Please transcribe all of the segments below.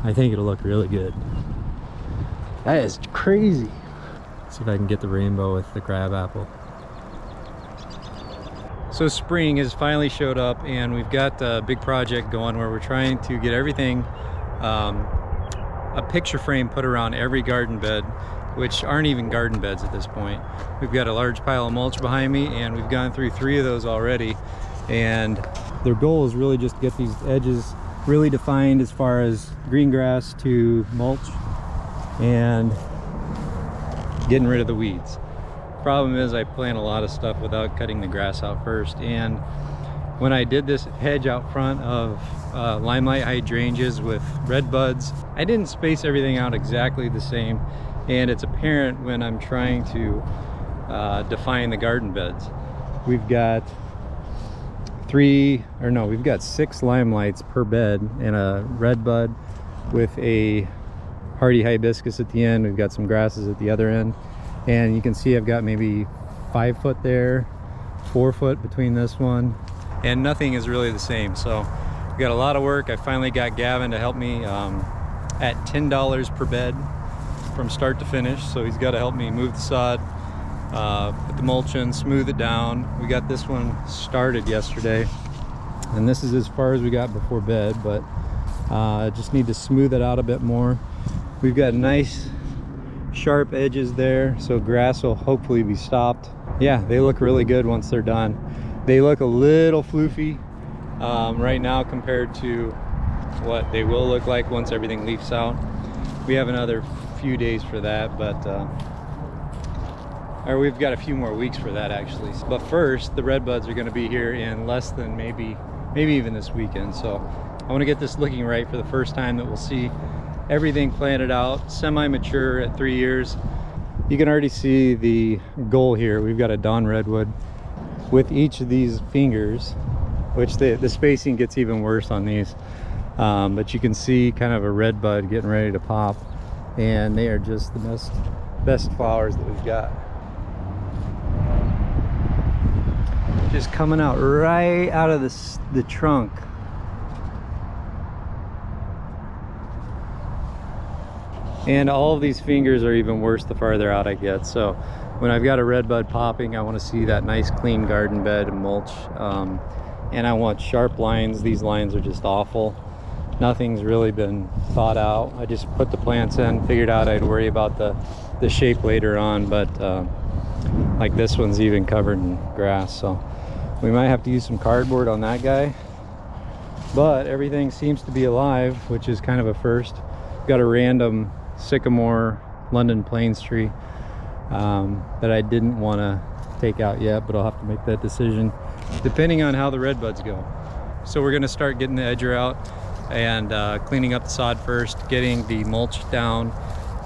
I think it'll look really good. That is crazy. See if I can get the rainbow with the crab apple. So spring has finally showed up, and we've got a big project going where we're trying to get everything, a picture frame put around every garden bed, which aren't even garden beds at this point. We've got a large pile of mulch behind me, and we've gone through 3 of those already. And their goal is really just to get these edges really defined as far as green grass to mulch and getting rid of the weeds. Problem is I plant a lot of stuff without cutting the grass out first, and when I did this hedge out front of limelight hydrangeas with red buds, I didn't space everything out exactly the same, and it's apparent when I'm trying to define the garden beds. We've got 6 limelights per bed and a red bud with a hardy hibiscus at the end. We've got some grasses at the other end, and you can see I've got maybe 5 foot there, 4 foot between this one, and nothing is really the same. So we got a lot of work. I finally got Gavin to help me at $10 per bed from start to finish. So he's got to help me move the sod, put the mulch in, smooth it down. We got this one started yesterday, and this is as far as we got before bed, but just need to smooth it out a bit more. We've got nice sharp edges there, so grass will hopefully be stopped. Yeah, they look really good once they're done. They look a little floofy right now compared to what they will look like once everything leaves out. We have another few days for that, but or we've got a few more weeks for that actually. But first, the red buds are going to be here in less than maybe even this weekend. So I want to get this looking right for the first time that we'll see everything planted out, semi-mature at 3 years. You can already see the goal here. We've got a Dawn redwood with each of these fingers, which the spacing gets even worse on these, but you can see kind of a red bud getting ready to pop, and they are just the best flowers that we've got. Just coming out right out of the trunk. And all of these fingers are even worse the farther out I get. So when I've got a red bud popping, I want to see that nice clean garden bed and mulch. And I want sharp lines. These lines are just awful. Nothing's really been thought out. I just put the plants in, figured out I'd worry about the shape later on, but like this one's even covered in grass. So we might have to use some cardboard on that guy. But everything seems to be alive, which is kind of a first. Got a random sycamore London plains tree that I didn't want to take out yet, but I'll have to make that decision depending on how the red buds go. So we're going to start getting the edger out and cleaning up the sod first, getting the mulch down,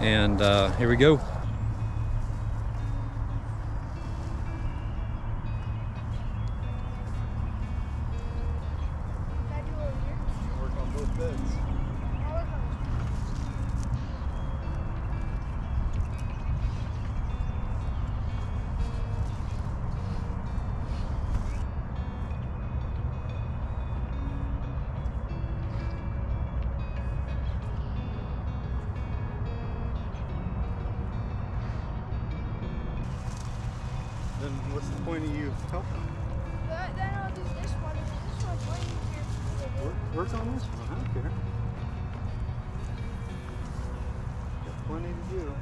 and here we go. Work on both beds. Then what's the point of you helping? Then I'll do this one. This one's way easier. Work on this one, I don't care. Got plenty to do.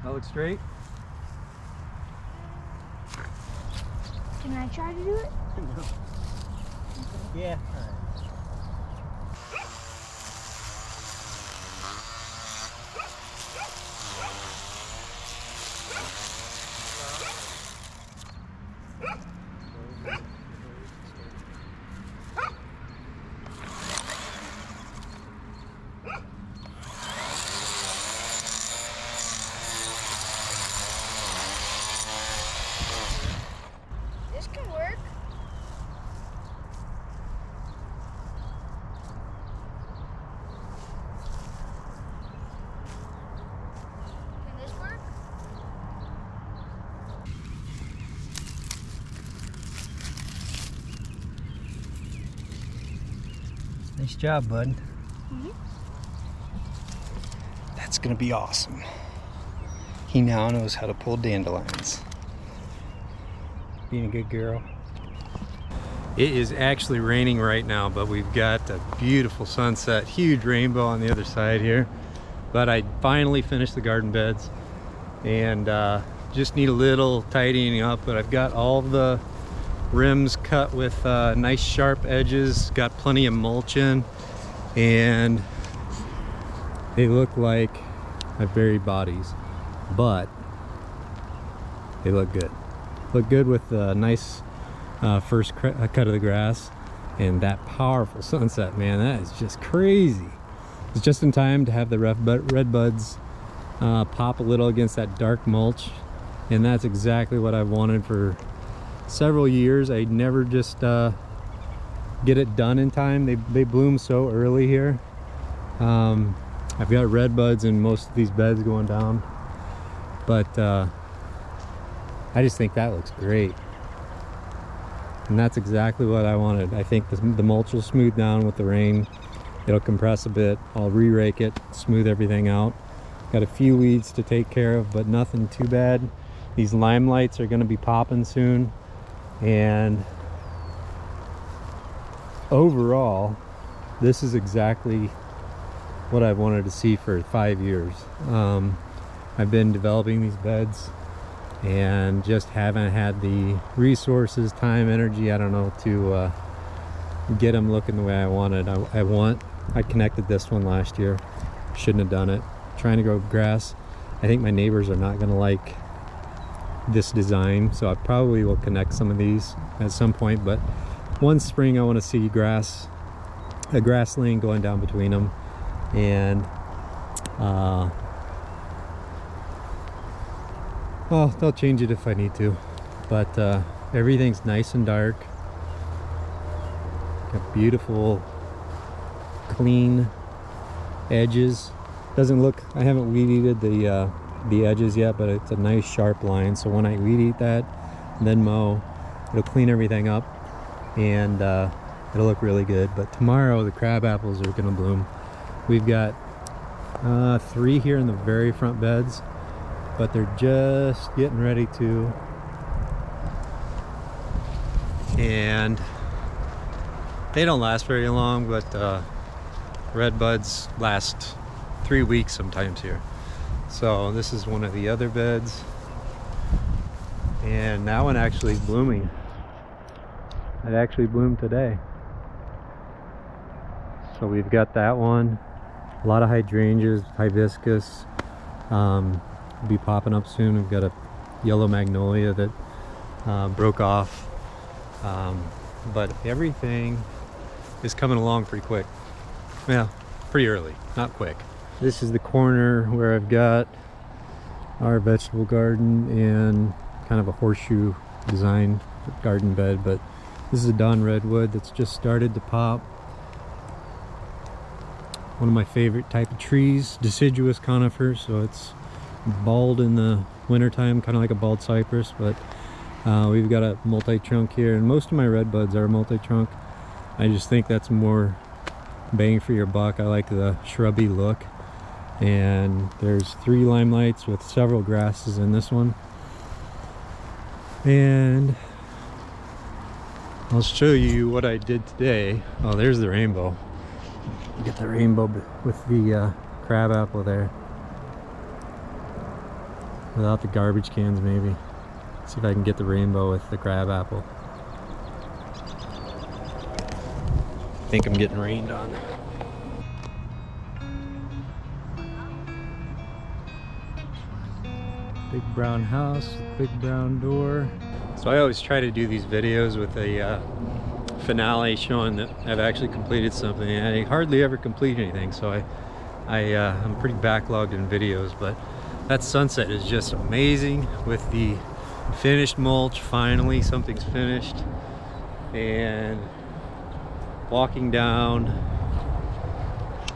That looks straight. Can I try to do it? Yeah. This can work. Can this work? Nice job, bud. Mm-hmm. That's gonna be awesome. He now knows how to pull dandelions. Being a good girl. It is actually raining right now, but we've got a beautiful sunset, huge rainbow on the other side here. But I finally finished the garden beds and just need a little tidying up, but I've got all the rims cut with nice sharp edges, got plenty of mulch in, and they look like I've buried bodies, but they look good. Look good with a nice first cut of the grass and that powerful sunset, man. That is just crazy. It's just in time to have the red buds pop a little against that dark mulch, and that's exactly what I've wanted for several years. I never just get it done in time. They bloom so early here. I've got red buds in most of these beds going down, but I just think that looks great, and that's exactly what I wanted. I think the mulch will smooth down with the rain. It'll compress a bit. I'll re-rake it, smooth everything out. Got a few weeds to take care of, but nothing too bad. These limelights are going to be popping soon, and overall this is exactly what I've wanted to see for 5 years. I've been developing these beds and just haven't had the resources, time, energy, I don't know, to get them looking the way I wanted. I connected this one last year. Shouldn't have done it. Trying to grow grass. I think my neighbors are not going to like this design, so I probably will connect some of these at some point, but one spring I want to see a grass lane going down between them, and well, they'll change it if I need to, but everything's nice and dark. Got beautiful clean edges. Doesn't look, I haven't weed eated the edges yet, but it's a nice sharp line, so when I weed eat that and then mow, it'll clean everything up, and it'll look really good. But tomorrow the crab apples are gonna bloom. We've got 3 here in the very front beds, but they're just getting ready to, and they don't last very long, but red buds last 3 weeks sometimes here. So this is one of the other beds, and that one actually is blooming. It actually bloomed today. So we've got that one, a lot of hydrangeas, hibiscus, be popping up soon. We've got a yellow magnolia that broke off, but everything is coming along pretty quick. Yeah, pretty early, not quick. This is the corner where I've got our vegetable garden and kind of a horseshoe design garden bed. But this is a Don redwood that's just started to pop. One of my favorite type of trees, deciduous conifer, so it's bald in the wintertime, kind of like a bald cypress, but we've got a multi-trunk here, and most of my redbuds are multi-trunk. I just think that's more bang for your buck. I like the shrubby look. And there's 3 limelights with several grasses in this one. And I'll show you what I did today. Oh, there's the rainbow. Get the rainbow with the crab apple there. Without the garbage cans, maybe. See if I can get the rainbow with the crab apple. I think I'm getting rained on. Big brown house, big brown door. So I always try to do these videos with a finale showing that I've actually completed something. I hardly ever complete anything, so I'm pretty backlogged in videos, but that sunset is just amazing with the finished mulch. Finally something's finished, and walking down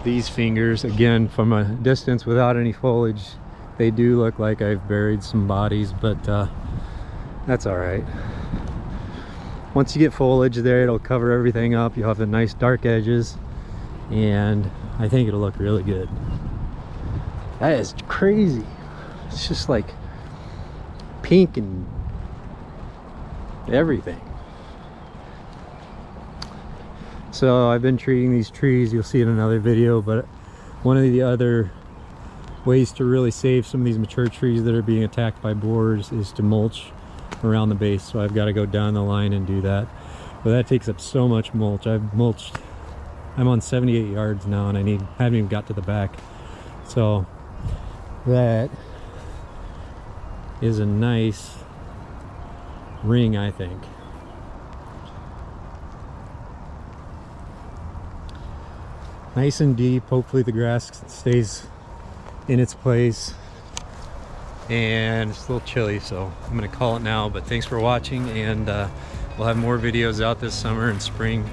these fingers again from a distance without any foliage, they do look like I've buried some bodies, but that's all right. Once you get foliage there, it'll cover everything up. You'll have the nice dark edges, and I think it'll look really good. That is crazy. It's just like pink and everything. So I've been treating these trees, you'll see in another video, but one of the other ways to really save some of these mature trees that are being attacked by borers is to mulch around the base. So I've got to go down the line and do that, but that takes up so much mulch. I'm on 78 yards now, and haven't even got to the back. So that is a nice ring, I think. Nice and deep. Hopefully the grass stays in its place, and it's a little chilly, so I'm gonna call it now. But thanks for watching, and we'll have more videos out this summer and spring